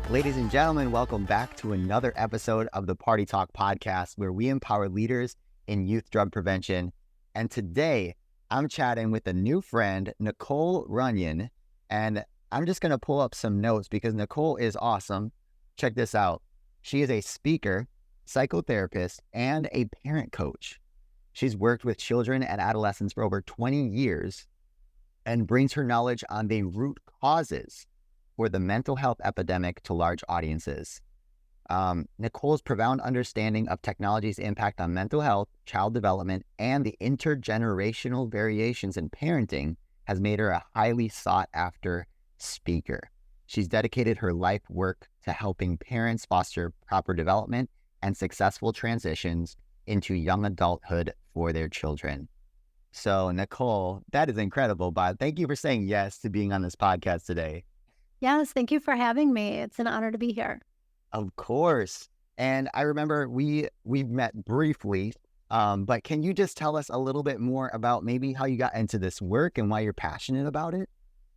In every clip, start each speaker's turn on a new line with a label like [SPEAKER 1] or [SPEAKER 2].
[SPEAKER 1] Ladies and gentlemen, welcome back to another episode of the Party Talk podcast, where we empower leaders in youth drug prevention. And today I'm chatting with a new friend, Nicole Runyon, and I'm just going to pull up some notes because Nicole is awesome. Check this out. She is a speaker, psychotherapist, and a parent coach. She's worked with children and adolescents for over 20 years and brings her knowledge on the root causes for the mental health epidemic to large audiences. Nicole's profound understanding of technology's impact on mental health, child development, and the intergenerational variations in parenting has made her a highly sought-after speaker. She's dedicated her life work to helping parents foster proper development and successful transitions into young adulthood for their children. So, Nicole, that is incredible, but thank you for saying yes to being on this podcast today.
[SPEAKER 2] Yes, thank you for having me. It's an honor to be here.
[SPEAKER 1] Of course. And I remember we've met briefly, but can you just tell us a little bit more about maybe how you got into this work and why you're passionate about it?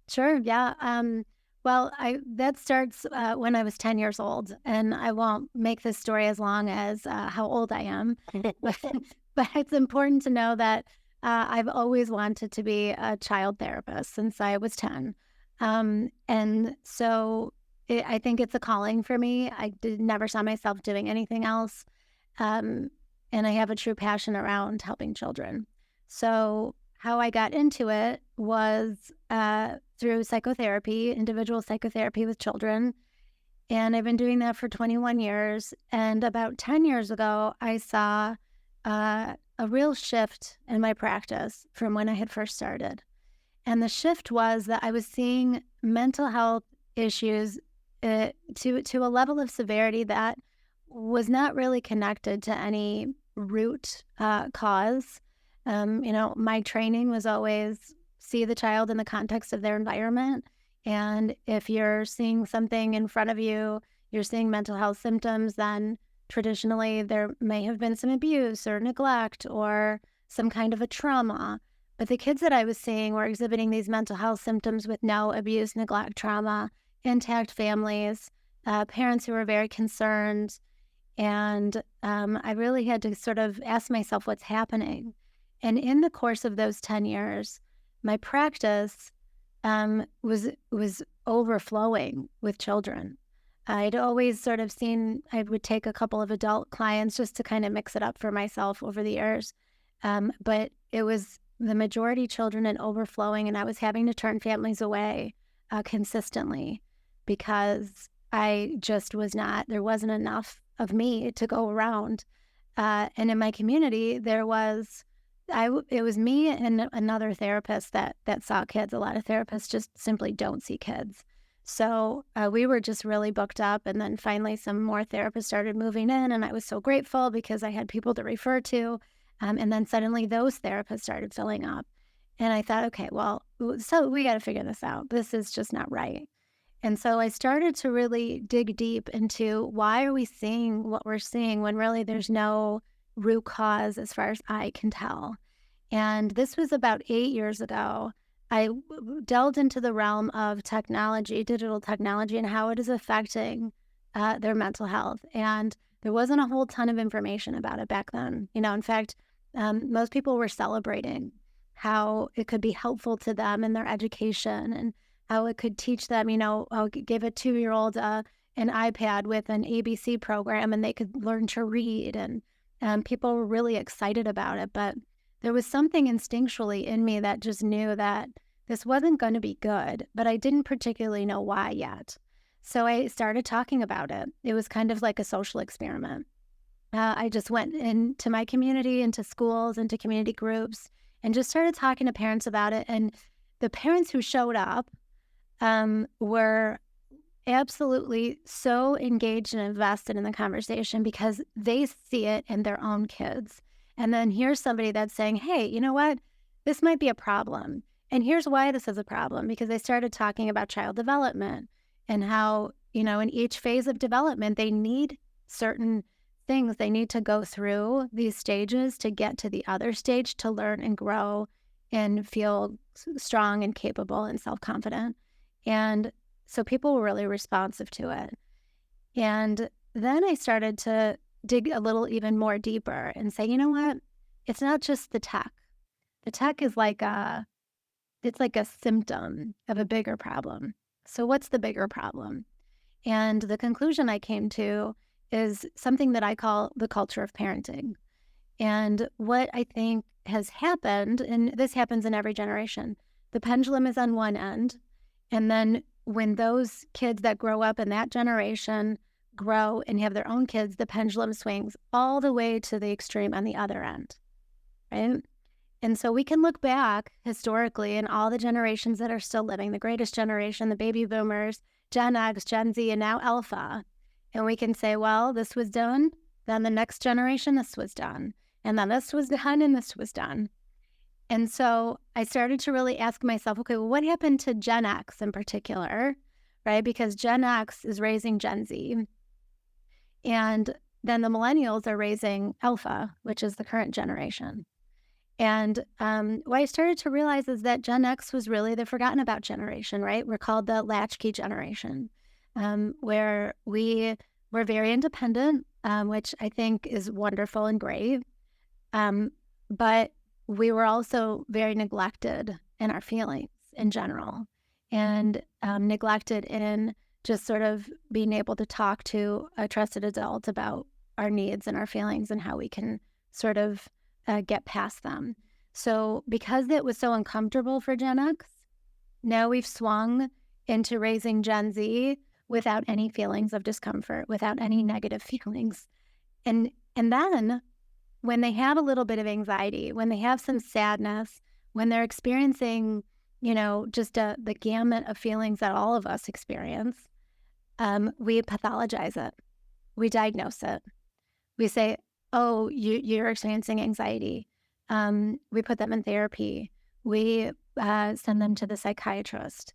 [SPEAKER 2] Sure, yeah. That starts when I was 10 years old, and I won't make this story as long as how old I am, but it's important to know that I've always wanted to be a child therapist since I was 10. And so I think it's a calling for me. I never saw myself doing anything else. And I have a true passion around helping children. So how I got into it was through psychotherapy, individual psychotherapy with children. And I've been doing that for 21 years. And about 10 years ago, I saw a real shift in my practice from when I had first started. And the shift was that I was seeing mental health issues to a level of severity that was not really connected to any root cause. My training was always see the child in the context of their environment. And if you're seeing something in front of you, you're seeing mental health symptoms, then traditionally there may have been some abuse or neglect or some kind of a trauma. But the kids that I was seeing were exhibiting these mental health symptoms with no abuse, neglect, trauma, intact families, parents who were very concerned. And I really had to sort of ask myself what's happening. And in the course of those 10 years, my practice was overflowing with children. I'd always sort of seen, I would take a couple of adult clients just to kind of mix it up for myself over the years. But it was the majority children and overflowing, and I was having to turn families away consistently because I just was not, there wasn't enough of me to go around. And in my community, it was me and another therapist that saw kids. A lot of therapists just simply don't see kids. So we were just really booked up, and then finally some more therapists started moving in, and I was so grateful because I had people to refer to. And then suddenly those therapists started filling up. And I thought, okay, well, so we got to figure this out. This is just not right. And so I started to really dig deep into why are we seeing what we're seeing when really there's no root cause as far as I can tell. And this was about 8 years ago. I delved into the realm of technology, digital technology, and how it is affecting their mental health. And there wasn't a whole ton of information about it back then. In fact, most people were celebrating how it could be helpful to them in their education and how it could teach them, give a 2-year-old an iPad with an ABC program and they could learn to read. And people were really excited about it. But there was something instinctually in me that just knew that this wasn't going to be good, but I didn't particularly know why yet. So I started talking about it. It was kind of like a social experiment. I just went into my community, into schools, into community groups, and just started talking to parents about it. And the parents who showed up were absolutely so engaged and invested in the conversation because they see it in their own kids. And then here's somebody that's saying, hey, you know what? This might be a problem. And here's why this is a problem, because they started talking about child development and how, in each phase of development, they need certain things. They need to go through these stages to get to the other stage to learn and grow and feel strong and capable and self-confident. And so people were really responsive to it. And then I started to dig a little even more deeper and say, you know what? It's not just the tech. The tech is it's like a symptom of a bigger problem. So what's the bigger problem? And the conclusion I came to is something that I call the culture of parenting. And what I think has happened, and this happens in every generation, the pendulum is on one end. And then when those kids that grow up in that generation grow and have their own kids, the pendulum swings all the way to the extreme on the other end, right? And so we can look back historically in all the generations that are still living, the greatest generation, the baby boomers, Gen X, Gen Z, and now Alpha. And we can say, well, this was done. Then the next generation, this was done. And then this was done and this was done. And so I started to really ask myself, okay, well, what happened to Gen X in particular, right? Because Gen X is raising Gen Z. And then the millennials are raising Alpha, which is the current generation. And what I started to realize is that Gen X was really the forgotten about generation, right? We're called the latchkey generation, where we were very independent, which I think is wonderful and great. But we were also very neglected in our feelings in general, and neglected in just sort of being able to talk to a trusted adult about our needs and our feelings and how we can sort of get past them. So because it was so uncomfortable for Gen X, now we've swung into raising Gen Z without any feelings of discomfort, without any negative feelings. And then when they have a little bit of anxiety, when they have some sadness, when they're experiencing, just the gamut of feelings that all of us experience, we pathologize it. We diagnose it. We say, oh, you're experiencing anxiety. We put them in therapy. We send them to the psychiatrist.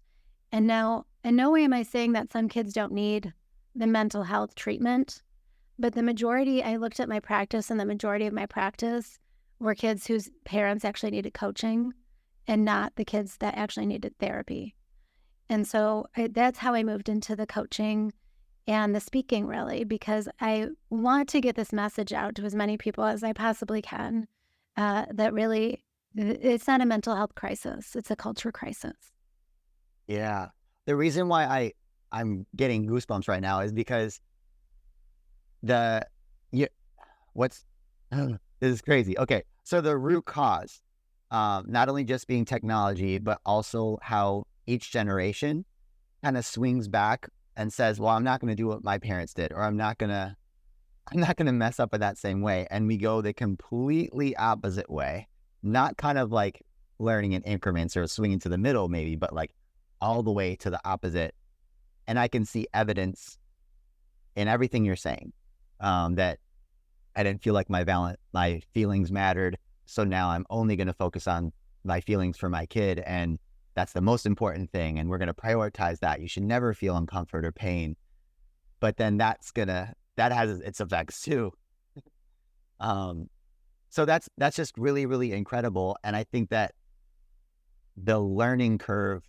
[SPEAKER 2] And now, in no way am I saying that some kids don't need the mental health treatment, but the majority, I looked at my practice, and the majority of my practice were kids whose parents actually needed coaching and not the kids that actually needed therapy. And so that's how I moved into the coaching and the speaking, really, because I want to get this message out to as many people as I possibly can, that really, it's not a mental health crisis, it's a culture crisis.
[SPEAKER 1] Yeah. The reason why I'm getting goosebumps right now is because this is crazy. Okay. So the root cause, not only just being technology, but also how each generation kind of swings back and says, well, I'm not going to do what my parents did, or I'm not going to mess up in that same way. And we go the completely opposite way, not kind of like learning in increments or swinging to the middle maybe, but like all the way to the opposite. And I can see evidence in everything you're saying, that I didn't feel like my feelings mattered. So now I'm only going to focus on my feelings for my kid. And that's the most important thing. And we're going to prioritize that. You should never feel uncomfort or pain. But then that has its effects too. So that's just really, really incredible. And I think that the learning curve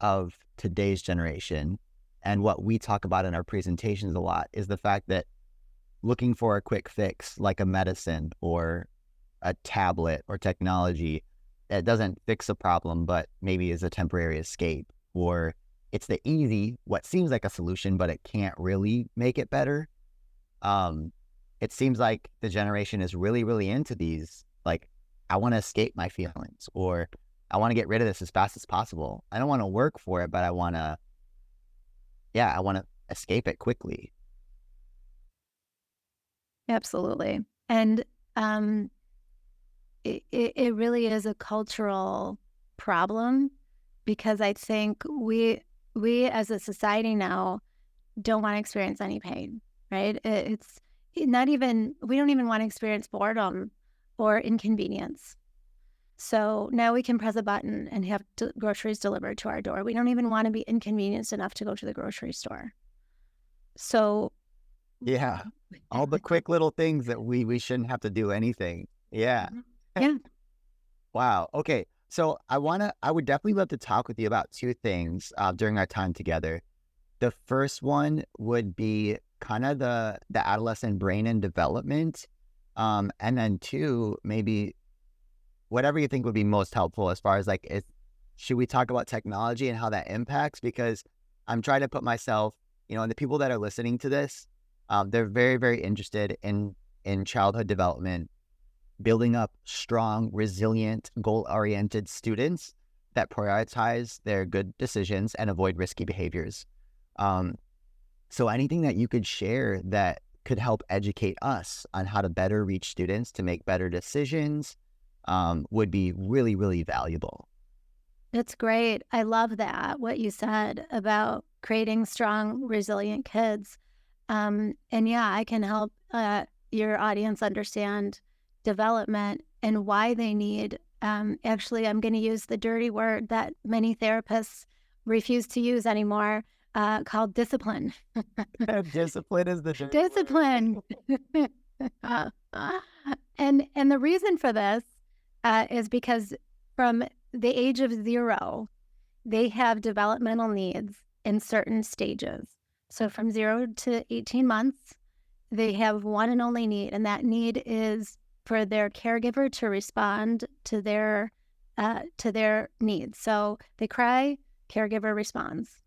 [SPEAKER 1] of today's generation, and what we talk about in our presentations a lot, is the fact that looking for a quick fix like a medicine or a tablet or technology that doesn't fix a problem, but maybe is a temporary escape, or it's the easy, what seems like a solution, but it can't really make it better. It seems like the generation is really, really into these, like, I want to escape my feelings, or I want to get rid of this as fast as possible. I don't want to work for it, but I want to escape it quickly.
[SPEAKER 2] Absolutely. And it really is a cultural problem, because I think we as a society now don't want to experience any pain, right? It's not even, we don't even want to experience boredom or inconvenience. So now we can press a button and have groceries delivered to our door. We don't even want to be inconvenienced enough to go to the grocery store. So
[SPEAKER 1] yeah, all the quick little things that we shouldn't have to do anything. Yeah.
[SPEAKER 2] Yeah.
[SPEAKER 1] Wow. Okay. So I would definitely love to talk with you about two things during our time together. The first one would be kind of the adolescent brain and development. And then two, maybe whatever you think would be most helpful as far as like, should we talk about technology and how that impacts? Because I'm trying to put myself, and the people that are listening to this, they're very, very interested in childhood development, building up strong, resilient, goal-oriented students that prioritize their good decisions and avoid risky behaviors. So anything that you could share that could help educate us on how to better reach students to make better decisions would be really, really valuable.
[SPEAKER 2] That's great. I love that, what you said about creating strong, resilient kids. And yeah, I can help your audience understand development and why they need, actually, I'm going to use the dirty word that many therapists refuse to use anymore, called discipline.
[SPEAKER 1] Discipline is the dirty
[SPEAKER 2] Discipline. And the reason for this is because from the age of 0, they have developmental needs in certain stages. So from 0 to 18 months, they have one and only need, and that need is for their caregiver to respond to their needs. So they cry, caregiver responds.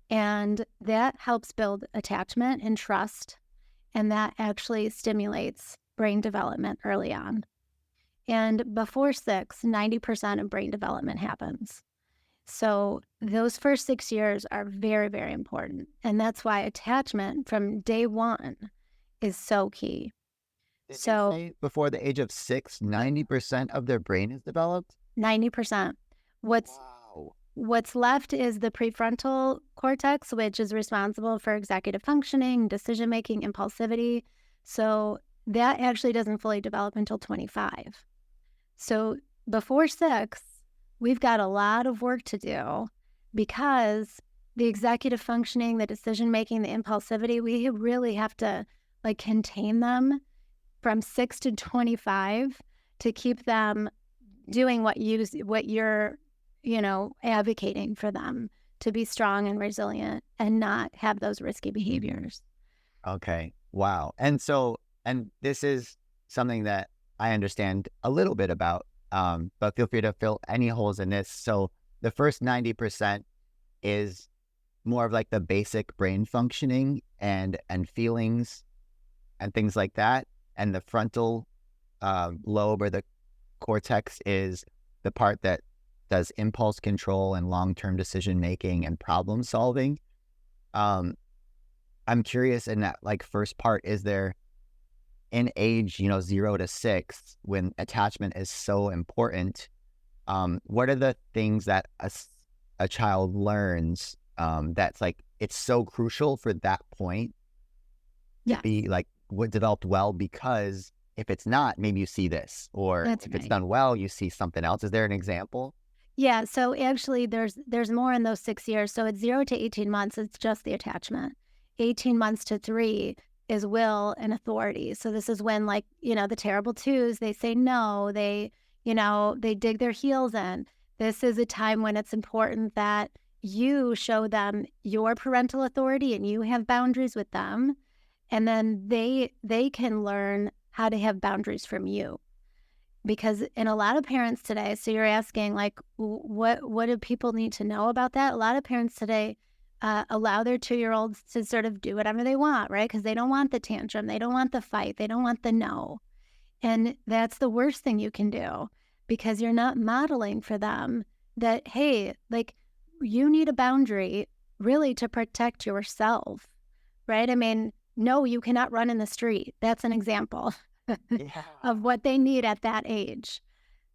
[SPEAKER 2] And that helps build attachment and trust, and that actually stimulates brain development early on. And before 6, 90% of brain development happens. So those first 6 years are very, very important. And that's why attachment from day 1 is so key.
[SPEAKER 1] Did you say before the age of 6, 90% of their brain is developed?
[SPEAKER 2] 90%. What's left is the prefrontal cortex, which is responsible for executive functioning, decision-making, impulsivity. So that actually doesn't fully develop until 25. So before 6, we've got a lot of work to do because the executive functioning, the decision-making, the impulsivity, we really have to contain them from 6 to 25 to keep them doing what you're advocating for them to be strong and resilient and not have those risky behaviors.
[SPEAKER 1] Okay. Wow. And this is something that I understand a little bit about, but feel free to fill any holes in this. So the first 90% is more of like the basic brain functioning and feelings and things like that. And the frontal lobe or the cortex is the part that does impulse control and long-term decision making and problem solving. I'm curious in that first part, is there in age 0 to 6 when attachment is so important, what are the things that a child learns that's it's so crucial for that point to be what developed well? Because if it's not, maybe you see this, or if it's done well, you see something else. Is there an example?
[SPEAKER 2] Yeah, so actually there's more in those 6 years. So at 0 to 18 months, it's just the attachment. 18 months to 3 is will and authority. So this is when the terrible twos, they say no, they dig their heels in. This is a time when it's important that you show them your parental authority and you have boundaries with them. And then they can learn how to have boundaries from you. Because in a lot of parents today, so you're asking what do people need to know about that? A lot of parents today allow their 2-year-olds to sort of do whatever they want, right? Because they don't want the tantrum, they don't want the fight, they don't want the no. And that's the worst thing you can do, because you're not modeling for them that, hey, you need a boundary really to protect yourself, right? I mean, no, you cannot run in the street. That's an example. Of what they need at that age.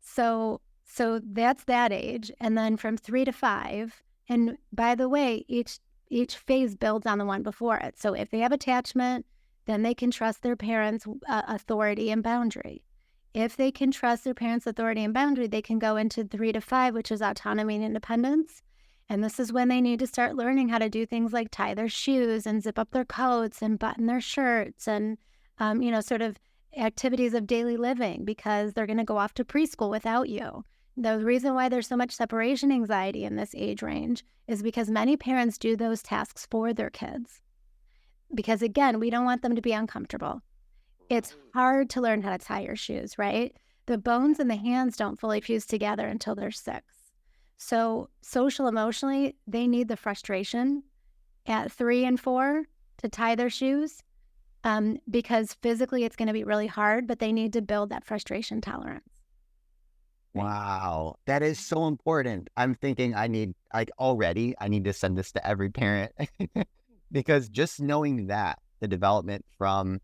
[SPEAKER 2] So that's that age. And then from 3 to 5, and by the way, each phase builds on the one before it. So if they have attachment, then they can trust their parents' authority and boundary. If they can trust their parents' authority and boundary, they can go into 3 to 5, which is autonomy and independence. And this is when they need to start learning how to do things like tie their shoes and zip up their coats and button their shirts and, sort of activities of daily living, because they're going to go off to preschool without you. The reason why there's so much separation anxiety in this age range is because many parents do those tasks for their kids. Because again, we don't want them to be uncomfortable. It's hard to learn how to tie your shoes, right? The bones in the hands don't fully fuse together until they're 6. So social emotionally, they need the frustration at 3 and 4 to tie their shoes, because physically it's going to be really hard, but they need to build that frustration tolerance. Right.
[SPEAKER 1] Wow, that is so important. I'm thinking I need to send this to every parent because just knowing that the development from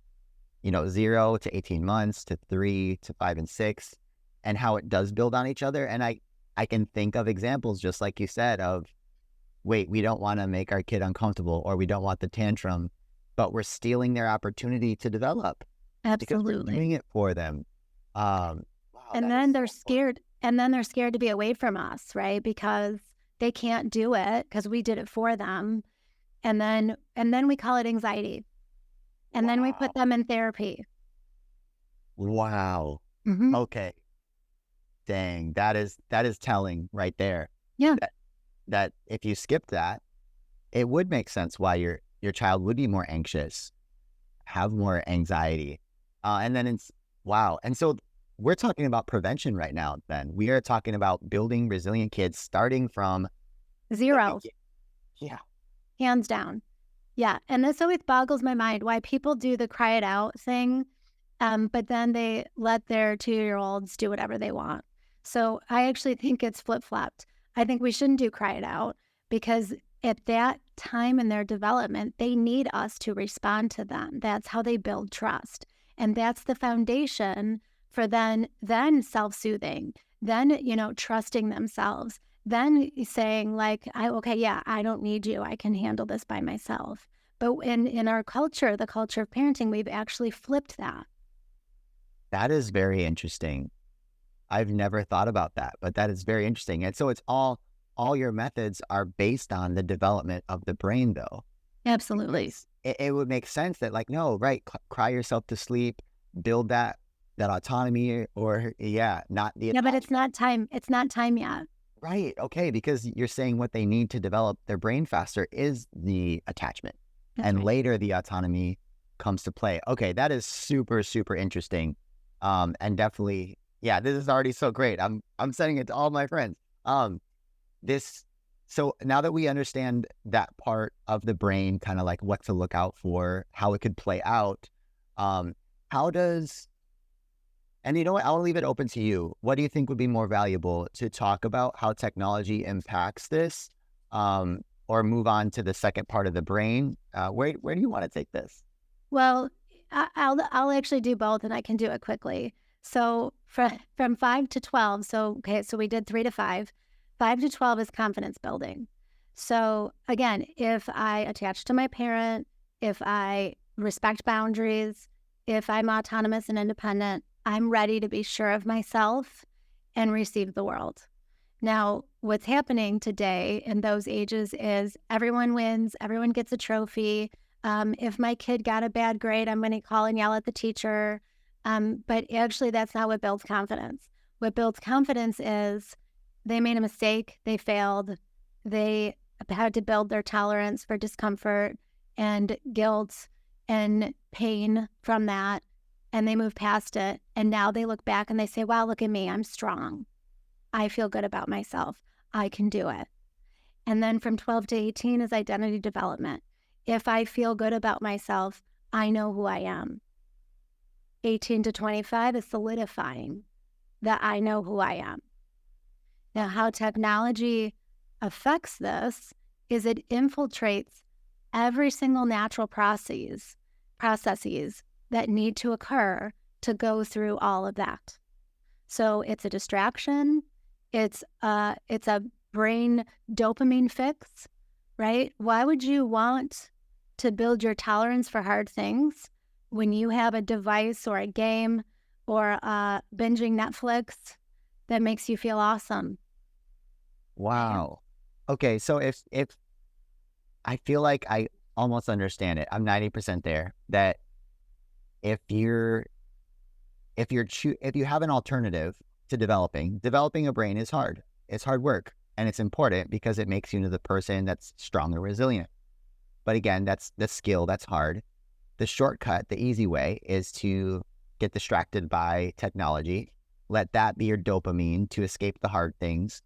[SPEAKER 1] 0 to 18 months to 3 to 5 and 6 and how it does build on each other. And I can think of examples, just like you said, of, wait, we don't want to make our kid uncomfortable or we don't want the tantrum, but we're stealing their opportunity to develop because we're
[SPEAKER 2] Absolutely.
[SPEAKER 1] doing it for them. Wow,
[SPEAKER 2] And
[SPEAKER 1] that is
[SPEAKER 2] then
[SPEAKER 1] so
[SPEAKER 2] they're
[SPEAKER 1] important.
[SPEAKER 2] scared. And then they're scared to be away from us, right? Because they can't do it because we did it for them. And then we call it anxiety. And then we put them in therapy.
[SPEAKER 1] Wow.
[SPEAKER 2] Mm-hmm.
[SPEAKER 1] Okay. Dang, that is telling right there.
[SPEAKER 2] Yeah.
[SPEAKER 1] That if you skip that, it would make sense why your child would be more anxious, have more anxiety. And then it's wow. And so we're talking about prevention right now, then. We are talking about building resilient kids starting from
[SPEAKER 2] 0.
[SPEAKER 1] Yeah.
[SPEAKER 2] Hands down. Yeah. And this always boggles my mind why people do the cry it out thing, but then they let their 2-year-olds do whatever they want. So I actually think it's flip-flopped. I think we shouldn't do cry it out because at that time in their development, they need us to respond to them. That's how they build trust. And that's the foundation for then self-soothing, then, trusting themselves, then saying like, I don't need you. I can handle this by myself. But in our culture, the culture of parenting, we've actually flipped that.
[SPEAKER 1] That is very interesting. I've never thought about that, but that is very interesting. And so it's all your methods are based on the development of the brain, though.
[SPEAKER 2] Absolutely.
[SPEAKER 1] It would make sense that, like, no, right, cry yourself to sleep, build that autonomy, or not the
[SPEAKER 2] Yeah, but it's not time. It's not time yet.
[SPEAKER 1] right. Okay, because you're saying what they need to develop their brain faster is the attachment, and
[SPEAKER 2] right.
[SPEAKER 1] later the autonomy comes to play. Okay, that is super, super interesting, and definitely, this is already so great. I'm sending it to all my friends. So now that we understand that part of the brain, kind of like what to look out for, how it could play out, how does, and you know what, I'll leave it open to you. What do you think would be more valuable, to talk about how technology impacts this, or move on to the second part of the brain? Where do you want to take this?
[SPEAKER 2] Well, I'll actually do both, and I can do it quickly. So from 5 to 12, so we did 3 to 5. 5 to 12 is confidence building. So again, if I attach to my parent, if I respect boundaries, if I'm autonomous and independent, I'm ready to be sure of myself and receive the world. Now, what's happening today in those ages is everyone wins, everyone gets a trophy. If my kid got a bad grade, I'm going to call and yell at the teacher. But actually, that's not what builds confidence. What builds confidence is they made a mistake, they failed, they had to build their tolerance for discomfort and guilt and pain from that, and they move past it. And now they look back and they say, wow, look at me, I'm strong. I feel good about myself. I can do it. And then from 12 to 18 is identity development. If I feel good about myself, I know who I am. 18 to 25 is solidifying that I know who I am. Now, how technology affects this is it infiltrates every single natural processes that need to occur to go through all of that. So it's a distraction. It's a brain dopamine fix, right? Why would you want to build your tolerance for hard things when you have a device or a game or binging Netflix that makes you feel awesome?
[SPEAKER 1] Wow. Okay, so if I feel like I almost understand it, I'm 90% there, that if you have an alternative to developing. Developing a brain is hard. It's hard work, and it's important because it makes you into the person that's strong and resilient. But again, that's the skill that's hard. The shortcut, the easy way, is to get distracted by technology. Let that be your dopamine to escape the hard things.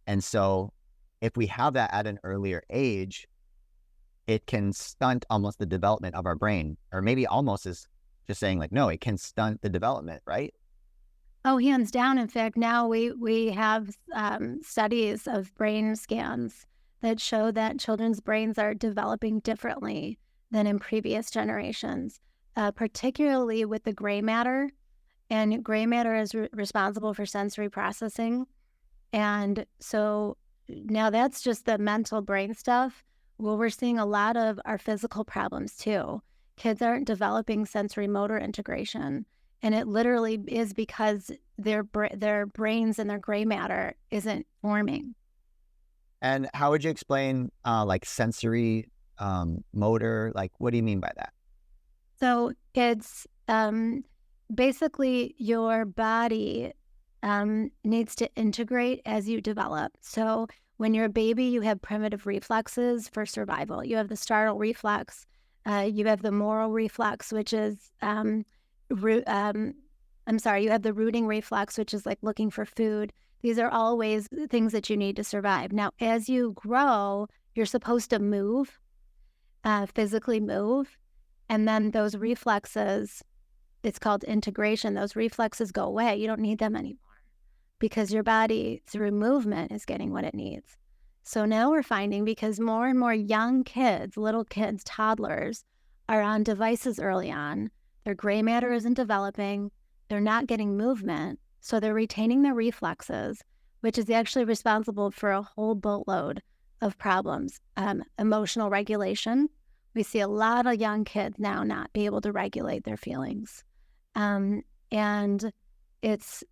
[SPEAKER 1] And so if we have that at an earlier age, it can stunt almost the development of our brain, or maybe almost is just saying like, no, it can stunt the development, right?
[SPEAKER 2] Oh, hands down. In fact, now we have studies of brain scans that show that children's brains are developing differently than in previous generations, particularly with the gray matter. And gray matter is responsible for sensory processing. And so now that's just the mental brain stuff. Well, we're seeing a lot of our physical problems too. Kids aren't developing sensory motor integration. And it literally is because their brains and their gray matter isn't forming.
[SPEAKER 1] And how would you explain like sensory motor? Like, what do you mean by that?
[SPEAKER 2] So it's basically your body needs to integrate as you develop. So when you're a baby, you have primitive reflexes for survival. You have the startle reflex. You have the moral reflex, which is you have the rooting reflex, which is like looking for food. These are always things that you need to survive. Now, as you grow, you're supposed to move, physically move. And then those reflexes, it's called integration. Those reflexes go away. You don't need them anymore because your body, through movement, is getting what it needs. So now we're finding, because more and more young kids, little kids, toddlers, are on devices early on, their gray matter isn't developing, they're not getting movement, so they're retaining their reflexes, which is actually responsible for a whole boatload of problems. Emotional regulation. We see a lot of young kids now not be able to regulate their feelings. And it's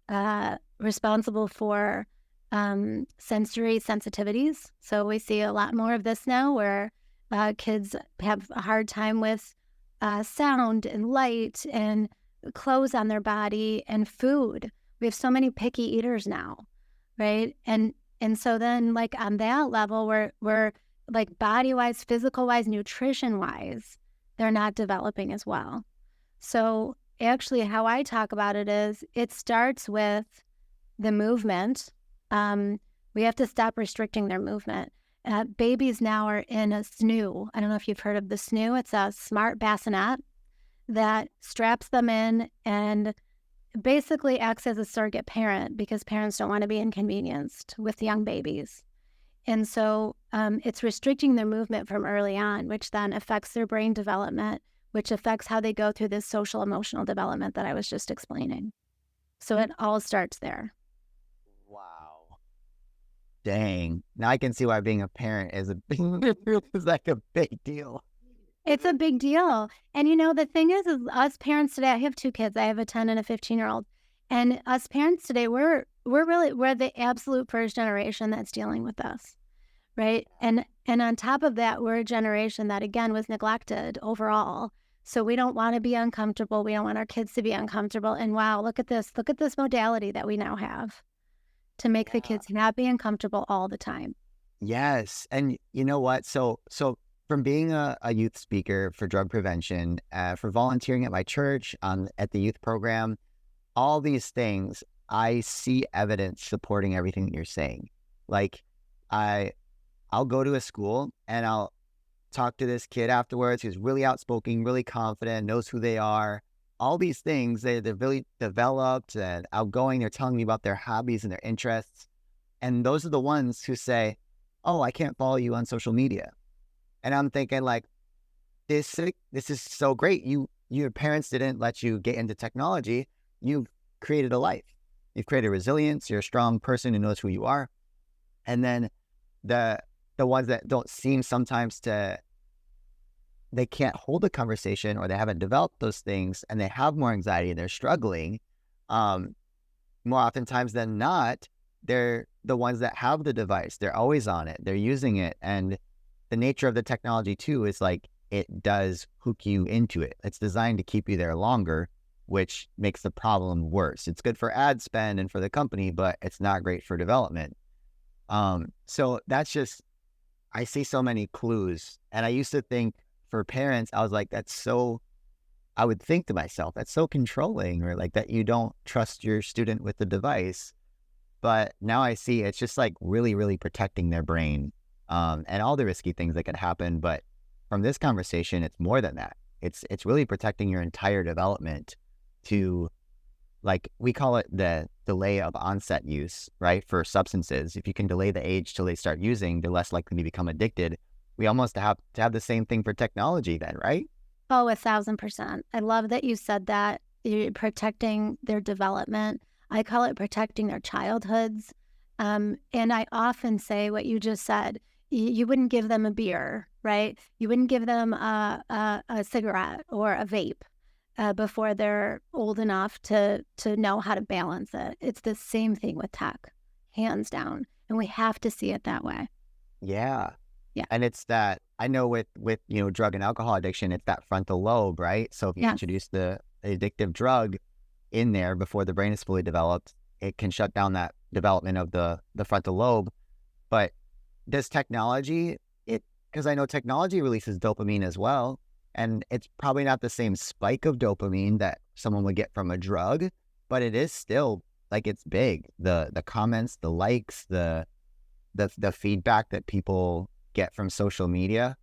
[SPEAKER 2] responsible for sensory sensitivities. So we see a lot more of this now where kids have a hard time with sound and light and clothes on their body and food. We have so many picky eaters now, right? And so then, like, on that level, we're like body-wise, physical-wise, nutrition-wise, they're not developing as well. So actually how I talk about it is it starts with the movement. We have to stop restricting their movement. Babies now are in a snoo. I don't know if you've heard of the snoo. It's a smart bassinet that straps them in and basically acts as a surrogate parent because parents don't want to be inconvenienced with young babies. And so it's restricting their movement from early on, which then affects their brain development, which affects how they go through this social emotional development that I was just explaining. So it all starts there.
[SPEAKER 1] Wow. Dang. Now I can see why being a parent is like a big deal.
[SPEAKER 2] It's a big deal. And the thing is us parents today, I have two kids. I have a 10 and a 15-year-old. And us parents today, we're the absolute first generation that's dealing with this, right? And on top of that, we're a generation that, again, was neglected overall. So we don't want to be uncomfortable. We don't want our kids to be uncomfortable. And wow, look at this modality that we now have to make the kids not be uncomfortable all the time.
[SPEAKER 1] Yes. And you know what? So from being a youth speaker for drug prevention, for volunteering at my church, at the youth program, all these things, I see evidence supporting everything that you're saying. Like, I'll go to a school and I'll talk to this kid afterwards who's really outspoken, really confident, knows who they are. All these things, they're really developed and outgoing. They're telling me about their hobbies and their interests. And those are the ones who say, oh, I can't follow you on social media. And I'm thinking, like, this is so great. Your parents didn't let you get into technology. You've created a life. You've created resilience. You're a strong person who knows who you are. And then the ones that don't seem sometimes they can't hold a conversation, or they haven't developed those things, and they have more anxiety and they're struggling. More oftentimes than not, they're the ones that have the device. They're always on it. They're using it. And the nature of the technology too is like, it does hook you into it. It's designed to keep you there longer. which makes the problem worse. It's good for ad spend and for the company, but it's not great for development. So that's just, I see so many clues. And I used to think for parents, I was like, I would think to myself, that's so controlling, or like that you don't trust your student with the device. But now I see it's just like really, really protecting their brain, and all the risky things that could happen. But from this conversation, it's more than that. It's really protecting your entire development to, like, we call it the delay of onset use, right? For substances, if you can delay the age till they start using, they're less likely to become addicted. We almost have to have the same thing for technology then, right?
[SPEAKER 2] Oh, 1,000%. I love that you said that. You're protecting their development. I call it protecting their childhoods. And I often say what you just said. You wouldn't give them a beer, right? You wouldn't give them a cigarette or a vape before they're old enough to know how to balance it. It's the same thing with tech, hands down. And we have to see it that way.
[SPEAKER 1] Yeah.
[SPEAKER 2] Yeah.
[SPEAKER 1] And it's that, I know with drug and alcohol addiction, it's that frontal lobe, right? So if you introduce the addictive drug in there before the brain is fully developed, it can shut down that development of the frontal lobe. But does technology, because I know technology releases dopamine as well, and it's probably not the same spike of dopamine that someone would get from a drug, but it is still, like, it's big. The comments, the likes, the feedback that people get from social media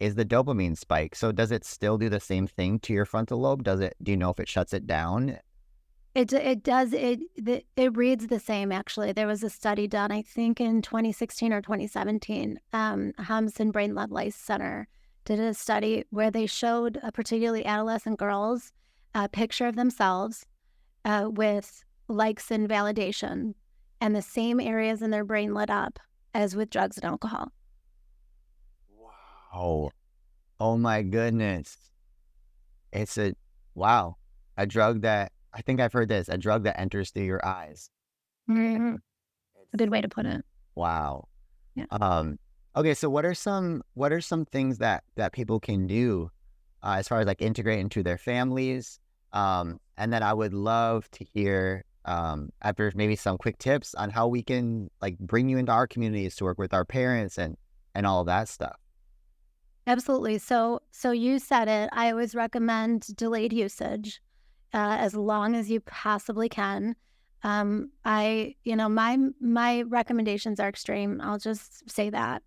[SPEAKER 1] is the dopamine spike. So does it still do the same thing to your frontal lobe? Do you know if it shuts it down?
[SPEAKER 2] It does. It reads the same, actually. There was a study done, I think in 2016 or 2017. Hamson Brain Lab Life Center did a study where they showed particularly adolescent girls a picture of themselves with likes and validation, and the same areas in their brain lit up as with drugs and alcohol.
[SPEAKER 1] Wow. Oh my goodness. It's a drug that, I think I've heard this, a drug that enters through your eyes.
[SPEAKER 2] Mm-hmm. A good way to put it.
[SPEAKER 1] Wow.
[SPEAKER 2] Yeah.
[SPEAKER 1] Okay, so what are some things that people can do as far as like integrate into their families? And then I would love to hear after maybe some quick tips on how we can like bring you into our communities to work with our parents and all of that stuff.
[SPEAKER 2] Absolutely. So you said it. I always recommend delayed usage as long as you possibly can. My recommendations are extreme. I'll just say that.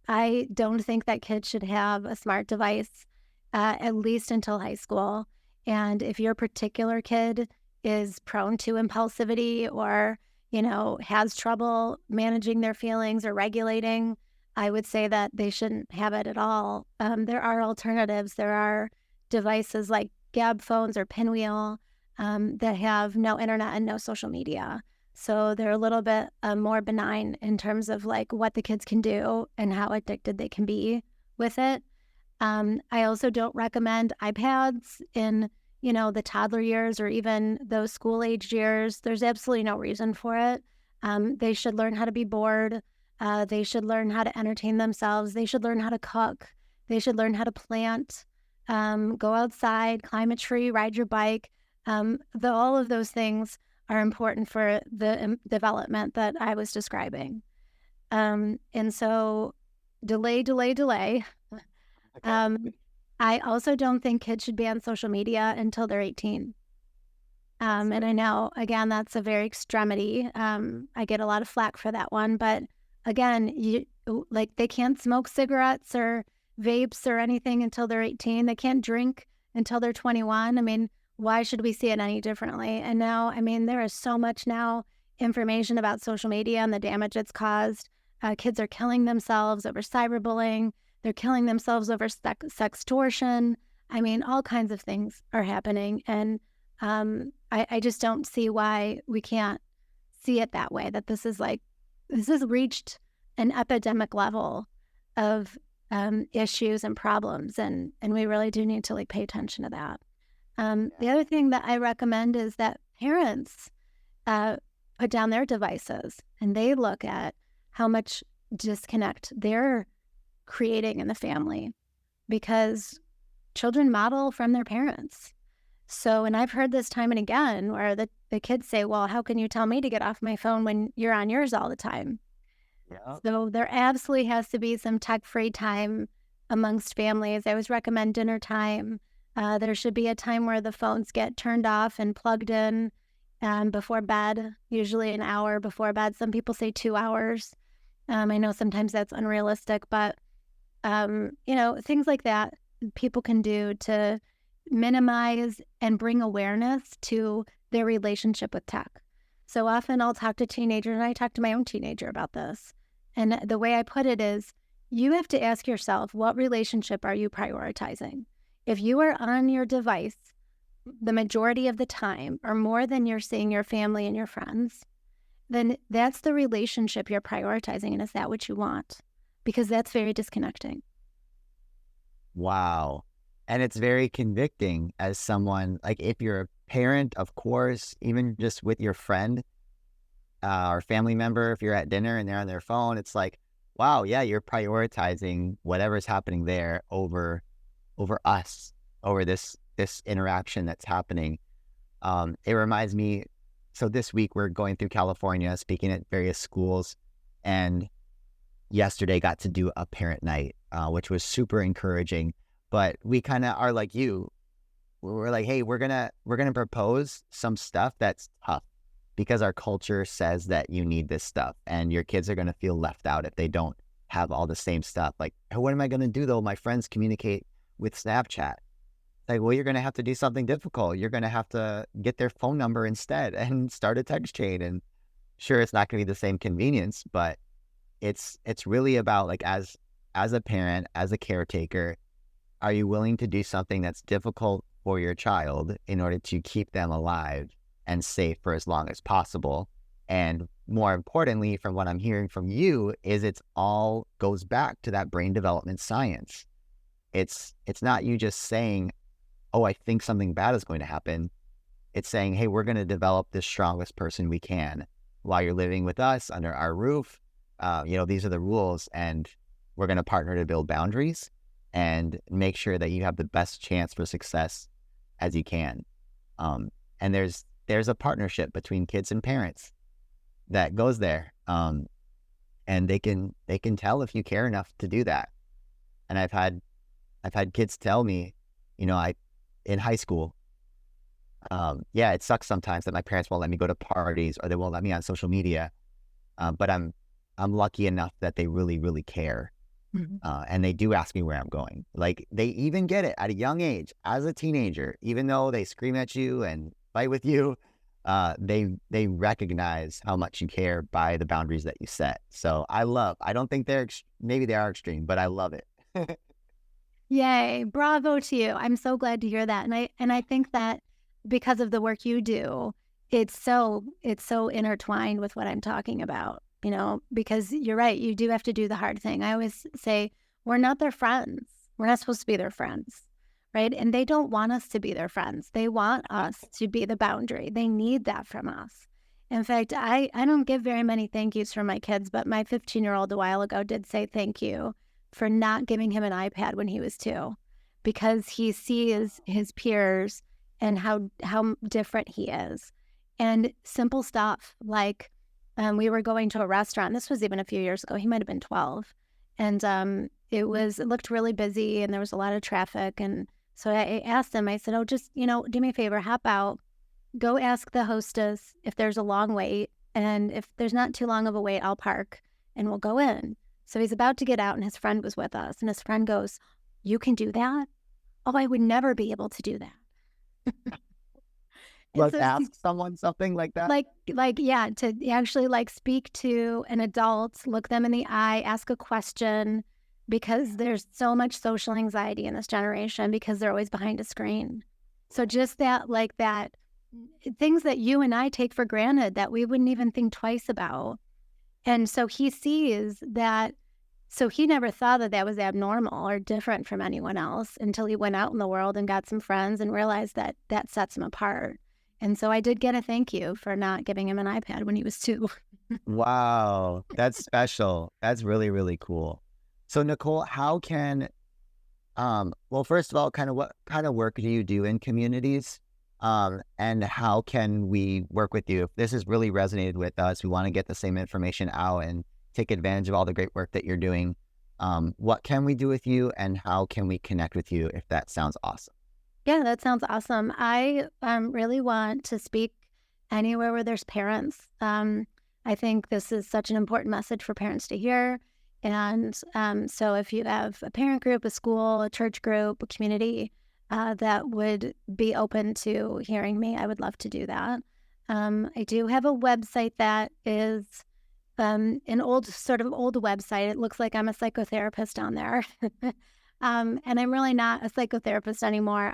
[SPEAKER 2] I don't think that kids should have a smart device at least until high school. And if your particular kid is prone to impulsivity or, has trouble managing their feelings or regulating, I would say that they shouldn't have it at all. There are alternatives. There are devices like Gab phones or Pinwheel that have no internet and no social media. So they're a little bit more benign in terms of like what the kids can do and how addicted they can be with it. I also don't recommend iPads in, the toddler years or even those school-aged years. There's absolutely no reason for it. They should learn how to be bored. They should learn how to entertain themselves. They should learn how to cook. They should learn how to plant, go outside, climb a tree, ride your bike. All of those things are important for the development that I was describing. And so delay.
[SPEAKER 1] Okay.
[SPEAKER 2] I also don't think kids should be on social media until they're 18. And I know, again, that's a very extremity. I get a lot of flack for that one. But again, they can't smoke cigarettes or vapes or anything until they're 18. They can't drink until they're 21. I mean, why should we see it any differently? And now, there is so much now information about social media and the damage it's caused. Kids are killing themselves over cyberbullying. They're killing themselves over sextortion. All kinds of things are happening. And I just don't see why we can't see it that way, that this has reached an epidemic level of issues and problems. And we really do need to pay attention to that. The other thing that I recommend is that parents put down their devices and they look at how much disconnect they're creating in the family, because children model from their parents. So, and I've heard this time and again where the kids say, well, how can you tell me to get off my phone when you're on yours all the time?
[SPEAKER 1] Yeah.
[SPEAKER 2] So there absolutely has to be some tech-free time amongst families. I always recommend dinner time. There should be a time where the phones get turned off and plugged in before bed, usually an hour before bed. Some people say 2 hours. I know sometimes that's unrealistic, but things like that people can do to minimize and bring awareness to their relationship with tech. So often I'll talk to teenagers, and I talk to my own teenager about this. And the way I put it is, you have to ask yourself, what relationship are you prioritizing? If you are on your device the majority of the time, or more than you're seeing your family and your friends, then that's the relationship you're prioritizing. And is that what you want? Because that's very disconnecting.
[SPEAKER 1] Wow. And it's very convicting as someone, like if you're a parent, of course, even just with your friend or family member, if you're at dinner and they're on their phone, it's like, wow, yeah, you're prioritizing whatever's happening there over us, over this interaction that's happening. It reminds me, so this week we're going through California, speaking at various schools, and yesterday got to do a parent night, which was super encouraging. But we kind of are like you. We're like, hey, we're gonna propose some stuff that's tough because our culture says that you need this stuff, and your kids are gonna feel left out if they don't have all the same stuff. Like, what am I gonna do though? My friends communicate with Snapchat. Like, well, you're gonna have to do something difficult. You're gonna have to get their phone number instead and start a text chain. And sure, it's not gonna be the same convenience, but it's really about, like, as a parent, as a caretaker, are you willing to do something that's difficult for your child in order to keep them alive and safe for as long as possible? And more importantly, from what I'm hearing from you, is it's all goes back to that brain development science. It's not you just saying, oh, I think something bad is going to happen. It's saying, hey, we're going to develop the strongest person we can while you're living with us under our roof. These are the rules, and we're going to partner to build boundaries and make sure that you have the best chance for success as you can. And there's a partnership between kids and parents that goes there. And they can tell if you care enough to do that. And I've had kids tell me, in high school, it sucks sometimes that my parents won't let me go to parties or they won't let me on social media. But I'm lucky enough that they really, really care.
[SPEAKER 2] Mm-hmm.
[SPEAKER 1] And they do ask me where I'm going. Like, they even get it at a young age as a teenager, even though they scream at you and fight with you. They recognize how much you care by the boundaries that you set. So I don't think maybe they are extreme, but I love it.
[SPEAKER 2] Yay, bravo to you. I'm so glad to hear that. And I think that because of the work you do, it's so intertwined with what I'm talking about, because you're right, you do have to do the hard thing. I always say, we're not their friends. We're not supposed to be their friends, right? And they don't want us to be their friends. They want us to be the boundary. They need that from us. In fact, I don't give very many thank yous for my kids, but my 15-year-old a while ago did say thank you for not giving him an iPad when he was 2, because he sees his peers and how different he is. And simple stuff like we were going to a restaurant. This was even a few years ago. He might have been 12. And it looked really busy and there was a lot of traffic. And so I asked him, I said, oh, just, do me a favor, hop out, go ask the hostess if there's a long wait. And if there's not too long of a wait, I'll park and we'll go in. So he's about to get out and his friend was with us. And his friend goes, you can do that? Oh, I would never be able to do that.
[SPEAKER 1] Let's ask someone something like that.
[SPEAKER 2] Yeah, to actually speak to an adult, look them in the eye, ask a question, because there's so much social anxiety in this generation because they're always behind a screen. So just that things that you and I take for granted that we wouldn't even think twice about. And so he sees that, so he never thought that was abnormal or different from anyone else until he went out in the world and got some friends and realized that sets him apart. And so I did get a thank you for not giving him an iPad when he was 2.
[SPEAKER 1] Wow, that's special. That's really, really cool. So Nicole, how can, well, first of all, what kind of work do you do in communities? and how can we work with you? If this has really resonated with us, we want to get the same information out and take advantage of all the great work that you're doing. What can we do with you, and how can we connect with you if that sounds awesome?
[SPEAKER 2] Yeah, that sounds awesome. I really want to speak anywhere where there's parents. I think this is such an important message for parents to hear. And so if you have a parent group, a school, a church group, a community that would be open to hearing me, I would love to do that. I do have a website that is an old website. It looks like I'm a psychotherapist on there. And I'm really not a psychotherapist anymore.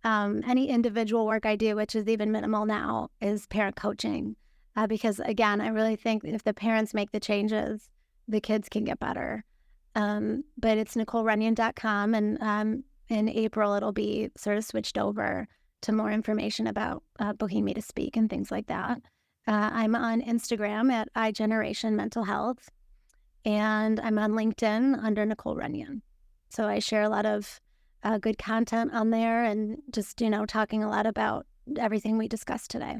[SPEAKER 2] Any individual work I do, which is even minimal now, is parent coaching. Because again, I really think if the parents make the changes, the kids can get better. But it's NicoleRunyon.com, and in April, it'll be sort of switched over to more information about booking me to speak and things like that. I'm on Instagram at iGeneration Mental Health, and I'm on LinkedIn under Nicole Runyon. So I share a lot of good content on there, and just, talking a lot about everything we discussed today.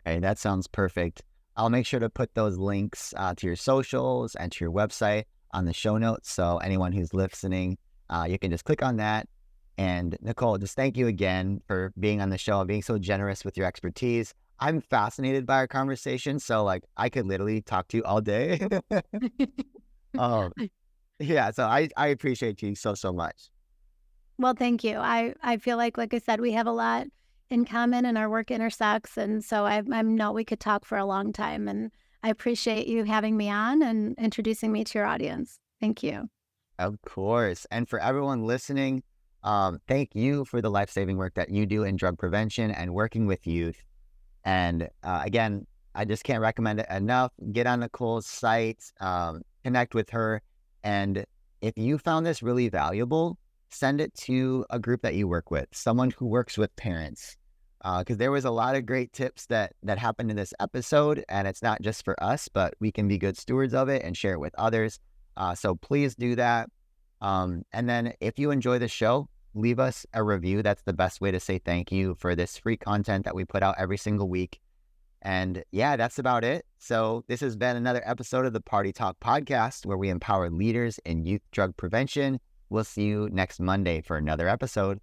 [SPEAKER 1] Okay, that sounds perfect. I'll make sure to put those links to your socials and to your website on the show notes. So anyone who's listening, you can just click on that. And Nicole, just thank you again for being on the show and being so generous with your expertise. I'm fascinated by our conversation. So I could literally talk to you all day. um, yeah, so I appreciate you so much.
[SPEAKER 2] Well, thank you. I feel like I said, we have a lot in common and our work intersects. And so I know we could talk for a long time. And I appreciate you having me on and introducing me to your audience. Thank you.
[SPEAKER 1] Of course. And for everyone listening, thank you for the life-saving work that you do in drug prevention and working with youth. And again, I just can't recommend it enough. Get on Nicole's site, connect with her. And if you found this really valuable, send it to a group that you work with, someone who works with parents. Because there was a lot of great tips that happened in this episode. And it's not just for us, but we can be good stewards of it and share it with others. So please do that. And then if you enjoy the show, leave us a review. That's the best way to say thank you for this free content that we put out every single week. And yeah, that's about it. So this has been another episode of the Party Talk podcast, where we empower leaders in youth drug prevention. We'll see you next Monday for another episode.